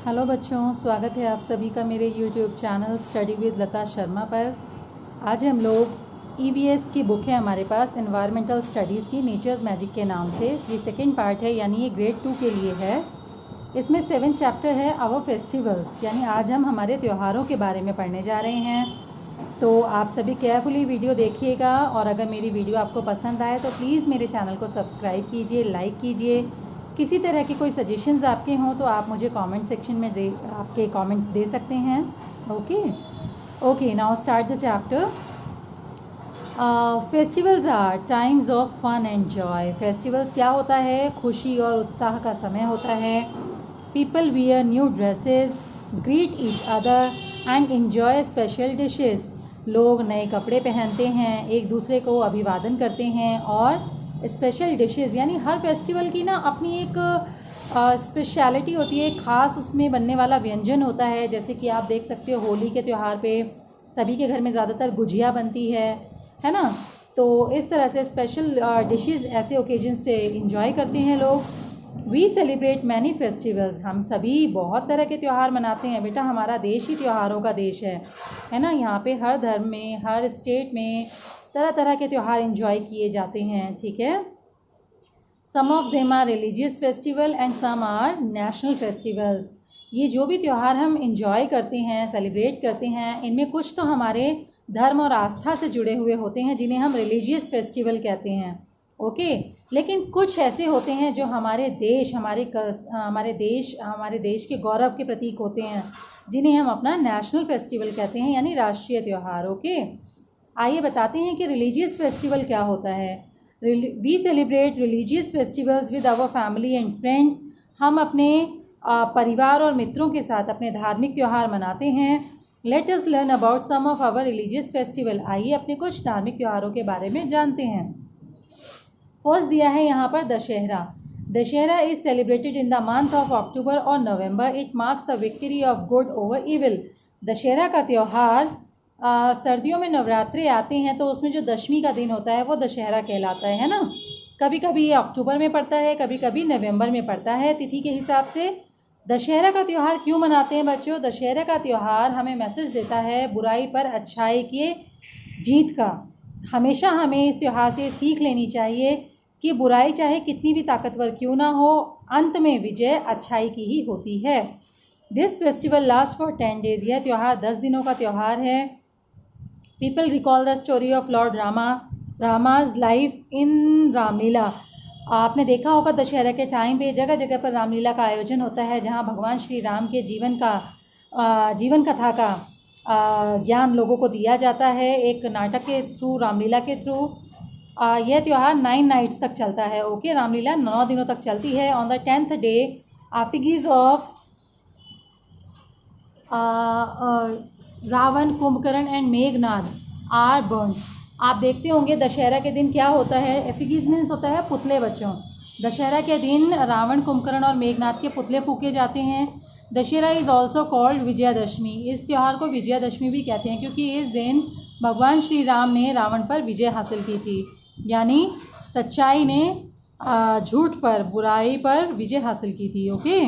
Hello बच्चों, स्वागत है आप सभी का मेरे यूट्यूब चैनल स्टडी विद लता शर्मा पर। आज हम लोग ईवीएस की बुक है हमारे पास, एनवायरमेंटल स्टडीज़ की, नेचर्स मैजिक के नाम से। ये सेकंड पार्ट है, यानी ये ग्रेड 2 के लिए है। इसमें 7 चैप्टर है आवर फेस्टिवल्स, यानी आज हम हमारे त्योहारों के बारे में पढ़ने जा रहे हैं। तो आप सभी केयरफुली वीडियो देखिएगा, और अगर मेरी वीडियो आपको पसंद आए तो प्लीज़ मेरे चैनल को सब्सक्राइब कीजिए, लाइक कीजिए। किसी तरह के कोई सजेशंस आपके हों तो आप मुझे कमेंट सेक्शन में आपके कमेंट्स दे सकते हैं। Okay, now start the chapter. Festivals are times of fun and joy. Festivals क्या होता है? खुशी और उत्साह का समय होता है। People wear new dresses, greet each other and enjoy special dishes. लोग नए कपड़े पहनते हैं, एक दूसरे को अभिवादन करते हैं, और स्पेशल डिशेस यानी हर फेस्टिवल की ना अपनी एक स्पेशलिटी होती है, ख़ास उसमें बनने वाला व्यंजन होता है। जैसे कि आप देख सकते हो होली के त्यौहार पे सभी के घर में ज़्यादातर गुजिया बनती है ना। तो इस तरह से स्पेशल डिशेस ऐसे ओकेजन्स पे इंजॉय करते हैं लोग। We celebrate many festivals. हम सभी बहुत तरह के त्यौहार मनाते हैं बेटा। हमारा देश ही त्योहारों का देश है ना। यहाँ पे हर धर्म में, हर स्टेट में तरह तरह के त्यौहार इंजॉय किए जाते हैं, ठीक है। Some of them are religious festival and some are national festivals. ये जो भी त्यौहार हम इंजॉय करते हैं, सेलिब्रेट करते हैं, इनमें कुछ तो हमारे धर्म और आस्था से जुड़े हुए होते हैं, जिन्हें हम रिलीजियस फेस्टिवल कहते हैं। ओके, लेकिन कुछ ऐसे होते हैं जो हमारे देश, हमारे देश के गौरव के प्रतीक होते हैं, जिन्हें हम अपना नेशनल फेस्टिवल कहते हैं, यानी राष्ट्रीय त्यौहार। ओके, आइए बताते हैं कि रिलीजियस फेस्टिवल क्या होता है। We celebrate religious festivals with our family and friends. हम अपने परिवार और मित्रों के साथ अपने धार्मिक त्यौहार मनाते हैं। Let us learn about some of our religious festival. आइए अपने कुछ धार्मिक त्योहारों के बारे में जानते हैं। फर्स्ट दिया है यहाँ पर Dussehra. Dussehra is celebrated in the month of October और November. It marks the victory of good over evil. Dussehra का त्यौहार सर्दियों में नवरात्रे आते हैं, तो उसमें जो दशमी का दिन होता है वो दशहरा कहलाता है ना। कभी कभी ये अक्टूबर में पड़ता है, कभी कभी नवंबर में पड़ता है, तिथि के हिसाब से। दशहरा का त्यौहार क्यों मनाते हैं बच्चों? दशहरा का त्यौहार हमें मैसेज देता है बुराई पर अच्छाई की जीत का। हमेशा हमें इस त्यौहार से सीख लेनी चाहिए कि बुराई चाहे कितनी भी ताकतवर क्यों ना हो, अंत में विजय अच्छाई की ही होती है। This festival last for 10 days। यह त्यौहार 10 दिनों का त्यौहार है। People recall the story of lord Rama's life in Ramlila. आपने देखा होगा दशहरा के टाइम पे जगह जगह पर रामलीला का आयोजन होता है, जहाँ भगवान श्री राम के जीवन कथा का ज्ञान लोगों को दिया जाता है, एक नाटक के थ्रू, रामलीला के थ्रू। यह त्यौहार 9 nights तक चलता है। ओके, रामलीला 9 दिनों तक चलती है। On the 10th day effigies of Ravana, Kumbhakarna and Meghnad are burn. आप देखते होंगे दशहरा के दिन क्या होता है। एफिगीज मीन्स होता है पुतले बच्चों। दशहरा के दिन रावण, कुंभकर्ण और मेघनाद के पुतले फूके जाते हैं। Dussehra is also called Vijayadashami. इस त्यौहार को विजयादशमी भी कहते हैं, क्योंकि इस दिन भगवान श्री राम ने रावण पर विजय हासिल की थी, यानी सच्चाई ने झूठ पर, बुराई पर विजय हासिल की थी। ओके,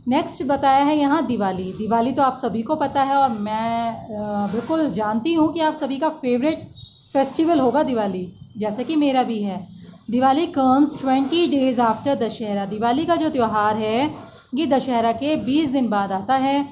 नेक्स्ट बताया है यहाँ दिवाली। दिवाली तो आप सभी को पता है, और मैं बिल्कुल जानती हूँ कि आप सभी का फेवरेट फेस्टिवल होगा दिवाली, जैसे कि मेरा भी है। Diwali comes 20 days after Dussehra. Diwali का जो त्यौहार है ये दशहरा के 20 दिन बाद आता है।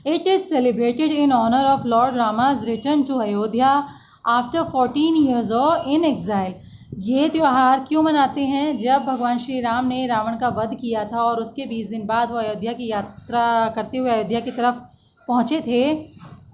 It is celebrated in honour of lord Rama's return to Ayodhya after 14 years in exile. ये त्यौहार क्यों मनाते हैं? जब भगवान श्री राम ने रावण का वध किया था और उसके 20 दिन बाद वो अयोध्या की यात्रा करते हुए अयोध्या की तरफ पहुँचे थे,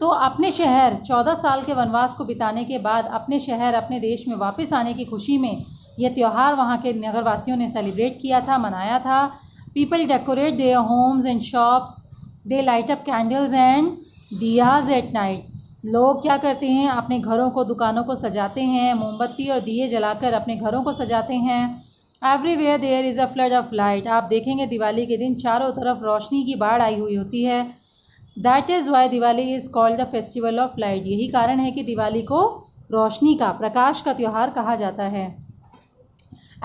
तो अपने शहर 14 साल के वनवास को बिताने के बाद अपने शहर, अपने देश में वापस आने की खुशी में यह त्यौहार वहाँ के नगरवासियों ने सेलिब्रेट किया था, मनाया था। People decorate their homes and shops, they light up candles and diyas at night. लोग क्या करते हैं? अपने घरों को, दुकानों को सजाते हैं, मोमबत्ती और दिए जलाकर अपने घरों को सजाते हैं। Everywhere there is a flood of light. आप देखेंगे दिवाली के दिन चारों तरफ रोशनी की बाढ़ आई हुई होती है। That is why Diwali is called the festival of light. यही कारण है कि दिवाली को रोशनी का, प्रकाश का त्यौहार कहा जाता है।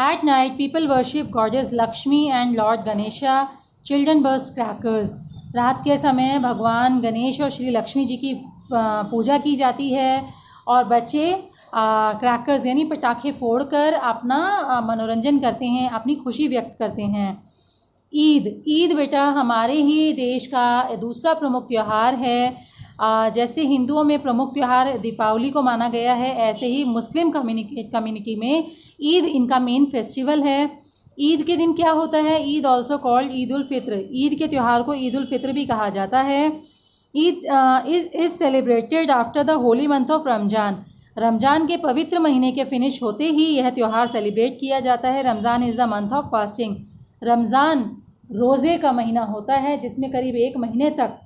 At night people worship goddess Lakshmi and Lord Ganesha children burst crackers, रात के समय भगवान गणेश और श्री लक्ष्मी जी की पूजा की जाती है और बच्चे क्रैकर्स यानी पटाखे फोड़कर अपना मनोरंजन करते हैं, अपनी खुशी व्यक्त करते हैं। ईद बेटा हमारे ही देश का दूसरा प्रमुख त्यौहार है। जैसे हिंदुओं में प्रमुख त्यौहार दीपावली को माना गया है, ऐसे ही मुस्लिम कम्युनिटी में ईद इनका मेन फेस्टिवल है। ईद के दिन क्या होता है? ईद ऑल्सो कॉल्ड ईद उल फित्र, ईद के त्यौहार को ईद उल फित्र भी कहा जाता है। Eid is celebrated after the Holi month of Ramzan, Ramzan के पवित्र महीने के फिनिश होते ही यह त्यौहार सेलिब्रेट किया जाता है। Ramzan is the month of fasting, Ramzan रोज़े का महीना होता है जिसमें करीब 1 महीने तक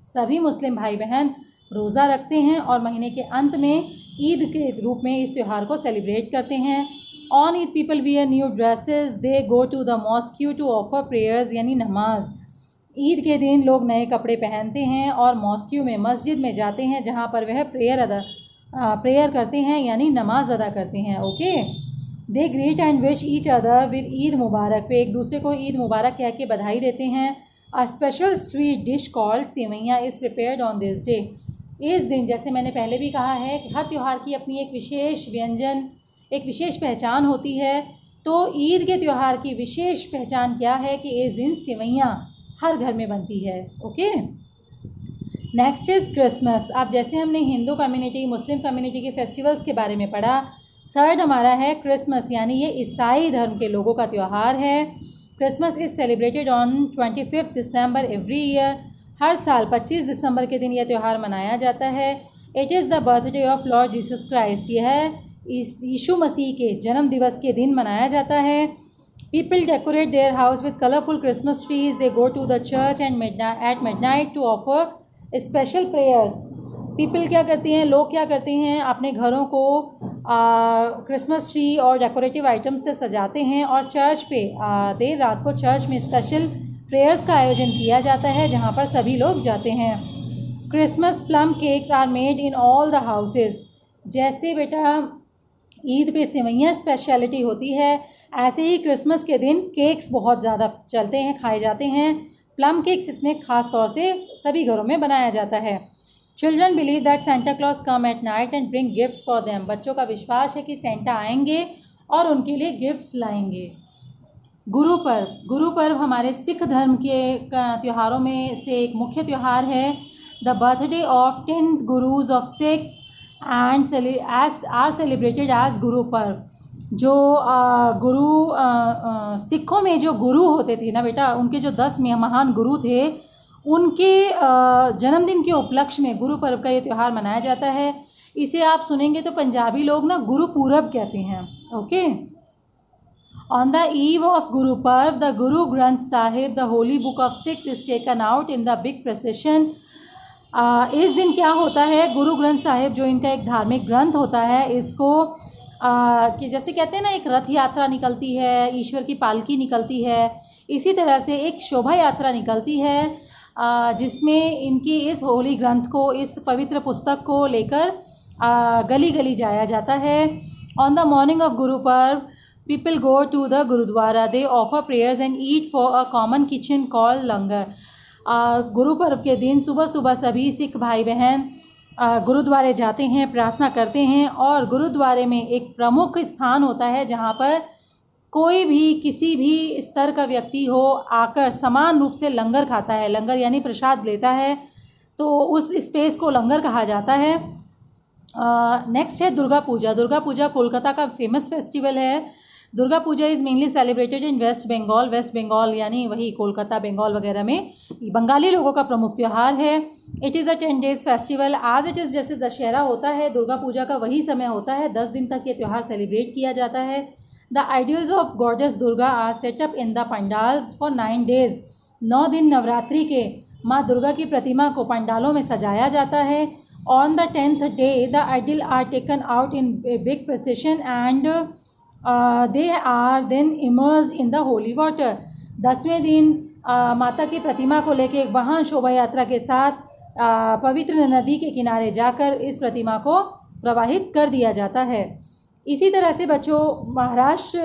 सभी मुस्लिम भाई बहन रोज़ा रखते हैं और महीने के अंत में ईद के रूप में इस त्यौहार को सेलिब्रेट करते हैं। On Eid people wear new dresses, they go to the mosque to offer prayers यानी नमाज। ईद के दिन लोग नए कपड़े पहनते हैं और मॉस्क्यू में मस्जिद में जाते हैं जहाँ पर वह प्रेयर करते हैं यानी नमाज अदा करते हैं। Okay, they greet and wish each other with Eid Mubarak, वे एक दूसरे को ईद मुबारक कह के बधाई देते हैं। A special sweet dish called seviyan is prepared on this day, इस दिन जैसे मैंने पहले भी कहा है कि हर त्यौहार की अपनी एक विशेष व्यंजन, एक विशेष पहचान होती है। तो ईद के त्यौहार की विशेष पहचान क्या है कि इस दिन सेवैयाँ हर घर में बनती है। Okay, next is Christmas. अब जैसे हमने हिंदू कम्युनिटी, मुस्लिम कम्युनिटी के फेस्टिवल्स के बारे में पढ़ा, थर्ड हमारा है क्रिसमस, यानी ये ईसाई धर्म के लोगों का त्यौहार है। Christmas is celebrated on 25 December every year, हर साल 25 दिसंबर के दिन यह त्यौहार मनाया जाता है। It is the birthday of Lord Jesus Christ, यह यीशु मसीह के जन्म दिवस के दिन मनाया जाता है। People decorate their house with colourful Christmas trees, they go to the church and at midnight to offer special prayers. People क्या करते हैं, लोग क्या करते हैं, अपने घरों को क्रिसमस ट्री और डेकोरेटिव आइटम्स से सजाते हैं और चर्च पे देर रात को चर्च में स्पेशल प्रेयर्स का आयोजन किया जाता है जहाँ पर सभी लोग जाते हैं। Christmas plum cakes are made in all the houses, जैसे बेटा ईद पे सेवैयाँ स्पेशलिटी होती है, ऐसे ही क्रिसमस के दिन केक्स बहुत ज़्यादा चलते हैं, खाए जाते हैं। प्लम केक्स इसमें ख़ास तौर से सभी घरों में बनाया जाता है। Children believe that Santa Claus come at night and bring gifts for them, बच्चों का विश्वास है कि सेंटा आएंगे और उनके लिए गिफ्ट्स लाएंगे। गुरु पर्व हमारे सिख धर्म के त्योहारों में से एक मुख्य त्यौहार है। The birthday of 10 gurus of Sikh and are celebrated as Guru Parv. जो सिखों में जो गुरु होते थे ना बेटा, उनके जो 10 महान गुरु थे, उनके जन्मदिन के उपलक्ष्य में गुरु पर्व का ये त्यौहार मनाया जाता है। इसे आप सुनेंगे तो पंजाबी लोग ना गुरु पूरब कहते हैं। Okay, on the eve of Guru Parv the Guru Granth Sahib, the holy book of Sikhs, is taken out in the big procession. इस दिन क्या होता है, गुरु ग्रंथ साहिब जो इनका एक धार्मिक ग्रंथ होता है, इसको कि जैसे कहते हैं ना एक रथ यात्रा निकलती है, ईश्वर की पालकी निकलती है, इसी तरह से एक शोभा यात्रा निकलती है जिसमें इनकी इस होली ग्रंथ को, इस पवित्र पुस्तक को लेकर गली गली जाया जाता है। On the morning of Guru Parv people go to the gurudwara, they offer prayers and eat for a common kitchen called langar. Guru Parv के दिन सुबह सुबह सभी सिख भाई बहन गुरुद्वारे जाते हैं, प्रार्थना करते हैं और गुरुद्वारे में एक प्रमुख स्थान होता है जहाँ पर कोई भी किसी भी स्तर का व्यक्ति हो आकर समान रूप से लंगर खाता है। लंगर यानी प्रसाद लेता है, तो उस स्पेस को लंगर कहा जाता है। नेक्स्ट है दुर्गा पूजा। दुर्गा पूजा कोलकाता का फेमस फेस्टिवल है। Durga Puja is mainly celebrated in West Bengal. West Bengal यानी वही कोलकाता, बंगाल वगैरह में बंगाली लोगों का प्रमुख त्यौहार है। It is a 10 days festival आज इट इज़। जैसे दशहरा होता है, दुर्गा पूजा का वही समय होता है, 10 दिन तक ये त्यौहार सेलिब्रेट किया जाता है। The ideals of goddess Durga are set up in the pandals for 9 days। 9 दिन नवरात्रि के माँ दुर्गा की प्रतिमा को पंडालों में सजाया जाता है। On the 10th day the idol are taken out in big procession and they are then immersed in the holy water. 10वें दिन माता की प्रतिमा को लेके एक महान शोभा यात्रा के साथ पवित्र नदी के किनारे जाकर इस प्रतिमा को प्रवाहित कर दिया जाता है। इसी तरह से बच्चों महाराष्ट्र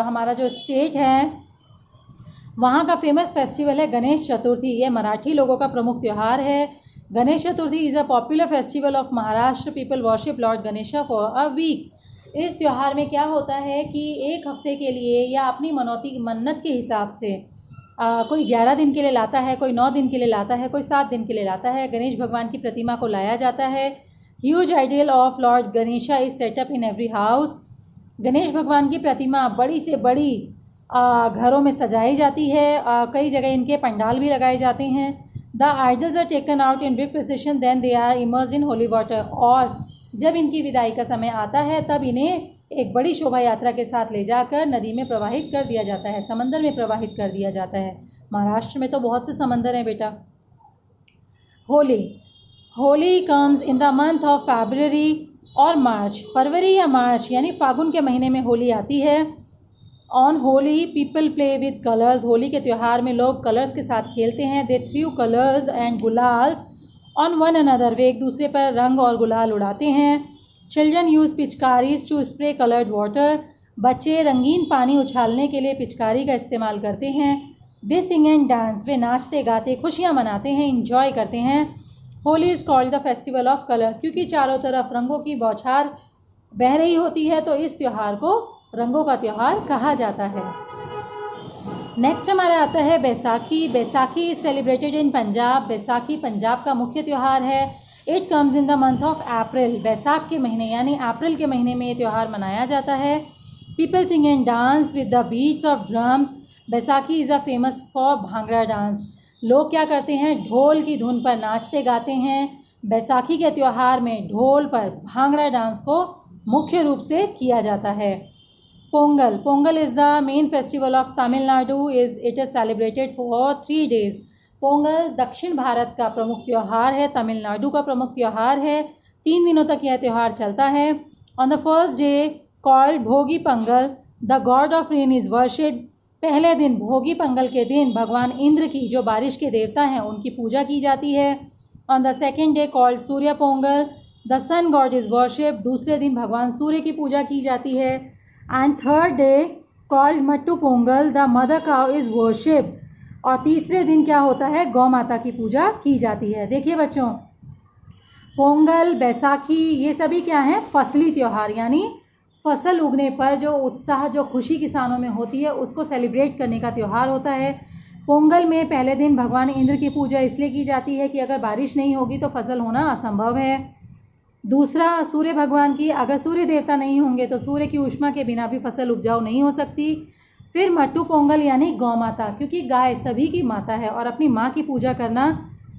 हमारा जो स्टेट है वहाँ का फेमस फेस्टिवल है गणेश चतुर्थी। ये मराठी लोगों का प्रमुख त्यौहार है। Ganesh Chaturthi is a popular festival of Maharashtra. People worship lord Ganesha for a week. इस त्यौहार में क्या होता है कि एक हफ्ते के लिए या अपनी मनौती मन्नत के हिसाब से कोई 11 दिन के लिए लाता है, कोई 9 दिन के लिए लाता है, कोई 7 दिन के लिए लाता है। गणेश भगवान की प्रतिमा को लाया जाता है। Huge ideal of Lord Ganesha is setup in every house. Ganesh भगवान की प्रतिमा बड़ी से बड़ी घरों में सजाई जाती है। कई जगह इनके पंडाल भी लगाए जाते हैं। The idols are taken out in big procession then they are immersed in holy water. और जब इनकी विदाई का समय आता है तब इन्हें एक बड़ी शोभा यात्रा के साथ ले जाकर नदी में प्रवाहित कर दिया जाता है, समंदर में प्रवाहित कर दिया जाता है। महाराष्ट्र में तो बहुत से समंदर हैं बेटा। Holi Holi comes in the month of February और मार्च। फरवरी या मार्च यानी फागुन के महीने में होली आती है। On Holi people play with colours. Holi के त्यौहार में लोग कलर्स के साथ खेलते हैं। They throw colours and gulals on one another. वे एक दूसरे पर रंग और गुलाल उड़ाते हैं। Children use pichkaris to spray coloured water. बच्चे रंगीन पानी उछालने के लिए पिचकारी का इस्तेमाल करते हैं। दे सिंग एंड डांस। वे नाचते गाते खुशियाँ मनाते हैं, इंजॉय करते हैं। Holi is called the festival of colours. क्योंकि चारों तरफ रंगों की बौछार बह रही होती है तो इस त्यौहार को रंगों का त्यौहार कहा जाता है। नेक्स्ट हमारा आता है Baisakhi. Baisakhi is celebrated in Punjab. Baisakhi Punjab का मुख्य त्यौहार है। It comes in the month of April. Baisakh के महीने यानी अप्रैल के महीने में ये त्यौहार मनाया जाता है। People sing and dance with the beats of drums. Baisakhi is a famous for bhangra dance. लोग क्या करते हैं, ढोल की धुन पर नाचते गाते हैं। बैसाखी के त्यौहार में ढोल पर भांगड़ा डांस को मुख्य रूप से किया जाता है। Pongal Pongal is the main festival of Tamil Nadu. It is celebrated for 3 days। Pongal दक्षिण भारत का प्रमुख त्यौहार है, तमिलनाडु का प्रमुख त्यौहार है। 3 दिनों तक यह त्यौहार चलता है। On the first day called Bhogi Pongal the god of rain is worshipped. पहले दिन भोगी पंगल के दिन भगवान इंद्र की, जो बारिश के देवता हैं, उनकी पूजा की जाती है। On the second day called Surya Pongal the sun god is worshipped. दूसरे दिन भगवान सूर्य की पूजा की जाती है। And third day called Mattu Pongal the mother cow is worshipped. और तीसरे दिन क्या होता है, गौ माता की पूजा की जाती है। देखिए बच्चों, पोंगल, बैसाखी ये सभी क्या हैं, फसली त्यौहार, यानी फसल उगने पर जो उत्साह, जो खुशी किसानों में होती है उसको सेलिब्रेट करने का त्यौहार होता है। पोंगल में पहले दिन भगवान इंद्र की पूजा इसलिए की जाती है कि अगर बारिश नहीं होगी तो फसल होना असंभव है। दूसरा, सूर्य भगवान की, अगर सूर्य देवता नहीं होंगे तो सूर्य की ऊष्मा के बिना भी फसल उपजाऊ नहीं हो सकती। फिर मट्टू पोंगल यानी गौ माता, क्योंकि गाय सभी की माता है और अपनी माँ की पूजा करना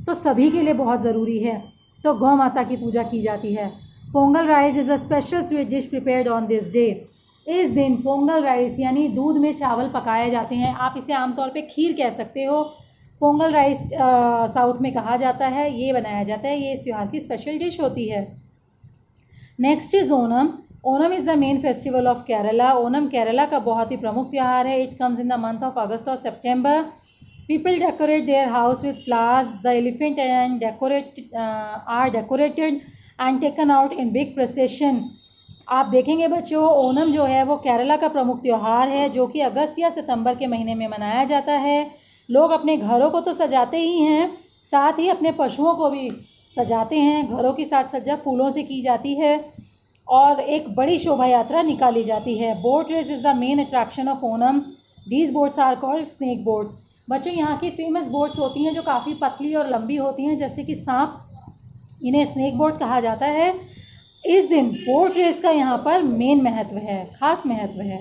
तो सभी के लिए बहुत ज़रूरी है, तो गौ माता की पूजा की जाती है। Pongal rice is a special sweet dish prepared on this day. इस दिन पोंगल राइस यानी दूध में चावल पकाए जाते हैं। आप इसे आमतौर पे खीर कह सकते हो। पोंगल राइस साउथ में कहा जाता है, ये बनाया जाता है, ये इस त्यौहार की स्पेशल डिश होती है। Next is Onam. Onam is the main festival of Kerala. Onam Kerala का बहुत ही प्रमुख त्यौहार है। It comes in the month of August और September. People decorate their house with flowers. The elephant and are decorated and taken out in big procession. आप देखेंगे बच्चों, ओनम जो है वो केरला का प्रमुख त्यौहार है, जो कि अगस्त या सितंबर के महीने में मनाया जाता है। लोग अपने घरों को तो सजाते ही हैं, साथ ही अपने पशुओं को भी सजाते हैं। घरों की साज सज्जा फूलों से की जाती है और एक बड़ी शोभा यात्रा निकाली जाती है। Boat race is the main attraction of Onam. These boats are called snake boat. बच्चों, यहाँ की फेमस बोट्स होती हैं जो काफ़ी पतली और लंबी होती हैं, जैसे कि सांप, इन्हें स्नेक बोट कहा जाता है। इस दिन बोट रेस का यहाँ पर मेन महत्व है, खास महत्व है।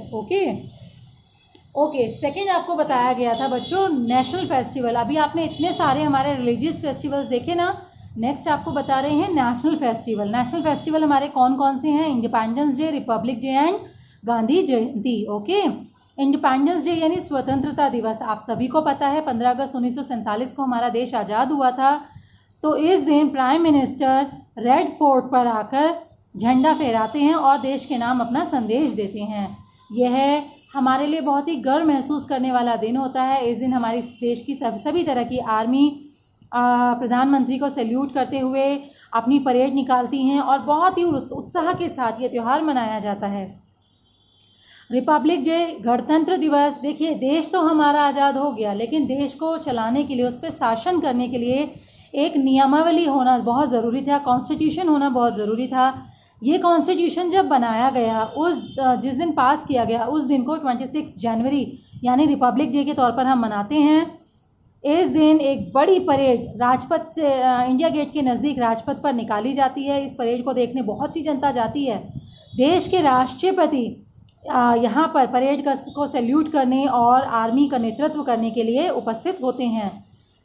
ओके, सेकंड आपको बताया गया था बच्चों नेशनल फेस्टिवल। अभी आपने इतने सारे हमारे रिलीजियस फेस्टिवल्स देखे ना, नेक्स्ट आपको बता रहे हैं नेशनल फेस्टिवल। नेशनल फेस्टिवल हमारे कौन कौन से हैं? Independence day, Republic day and Gandhi Jayanti. Okay, independence day यानी स्वतंत्रता दिवस। आप सभी को पता है 15 अगस्त 1947 को हमारा देश आज़ाद हुआ था। तो इस दिन प्राइम मिनिस्टर रेड फोर्ट पर आकर झंडा फहराते हैं और देश के नाम अपना संदेश देते हैं। यह हमारे लिए बहुत ही गर्व महसूस करने वाला दिन होता है। इस दिन हमारी देश की सभी तरह की आर्मी प्रधानमंत्री को सैल्यूट करते हुए अपनी परेड निकालती हैं और बहुत ही उत्साह के साथ ये त्यौहार मनाया जाता है। रिपब्लिक डे, गणतंत्र दिवस। देखिए देश तो हमारा आज़ाद हो गया, लेकिन देश को चलाने के लिए, उस पर शासन करने के लिए एक नियमावली होना बहुत ज़रूरी था, कॉन्स्टिट्यूशन होना बहुत ज़रूरी था। ये कॉन्स्टिट्यूशन जब बनाया गया, जिस दिन पास किया गया, उस दिन को 26 जनवरी यानी रिपब्लिक डे के तौर पर हम मनाते हैं। इस दिन एक बड़ी परेड राजपथ से, इंडिया गेट के नज़दीक राजपथ पर निकाली जाती है। इस परेड को देखने बहुत सी जनता जाती है। देश के राष्ट्रपति यहाँ पर परेड को सैल्यूट करने और आर्मी का नेतृत्व करने के लिए उपस्थित होते हैं।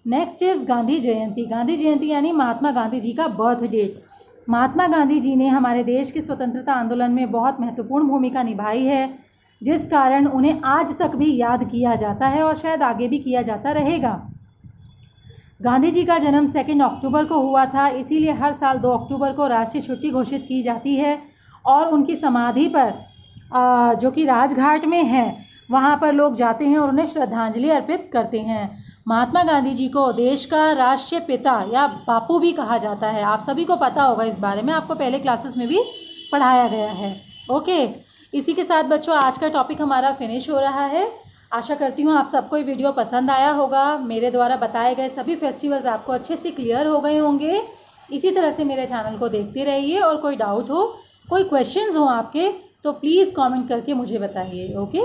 नेक्स्ट इज गांधी जयंती। गांधी जयंती यानी महात्मा गांधी जी का बर्थ डेट। महात्मा गांधी जी ने हमारे देश के स्वतंत्रता आंदोलन में बहुत महत्वपूर्ण भूमिका निभाई है, जिस कारण उन्हें आज तक भी याद किया जाता है और शायद आगे भी किया जाता रहेगा। गांधी जी का जन्म 2 अक्टूबर को हुआ था, इसीलिए हर साल 2 अक्टूबर को राष्ट्रीय छुट्टी घोषित की जाती है और उनकी समाधि पर जो कि राजघाट में है, वहाँ पर लोग जाते हैं और उन्हें श्रद्धांजलि अर्पित करते हैं। महात्मा गांधी जी को देश का राष्ट्रीय पिता या बापू भी कहा जाता है। आप सभी को पता होगा इस बारे में, आपको पहले क्लासेस में भी पढ़ाया गया है। ओके, इसी के साथ बच्चों आज का टॉपिक हमारा फिनिश हो रहा है। आशा करती हूँ आप सबको ये वीडियो पसंद आया होगा। मेरे द्वारा बताए गए सभी फेस्टिवल्स आपको अच्छे से क्लियर हो गए होंगे। इसी तरह से मेरे चैनल को देखते रहिए और कोई डाउट हो, कोई क्वेश्चंस हो आपके, तो प्लीज़ कमेंट करके मुझे बताइए। ओके।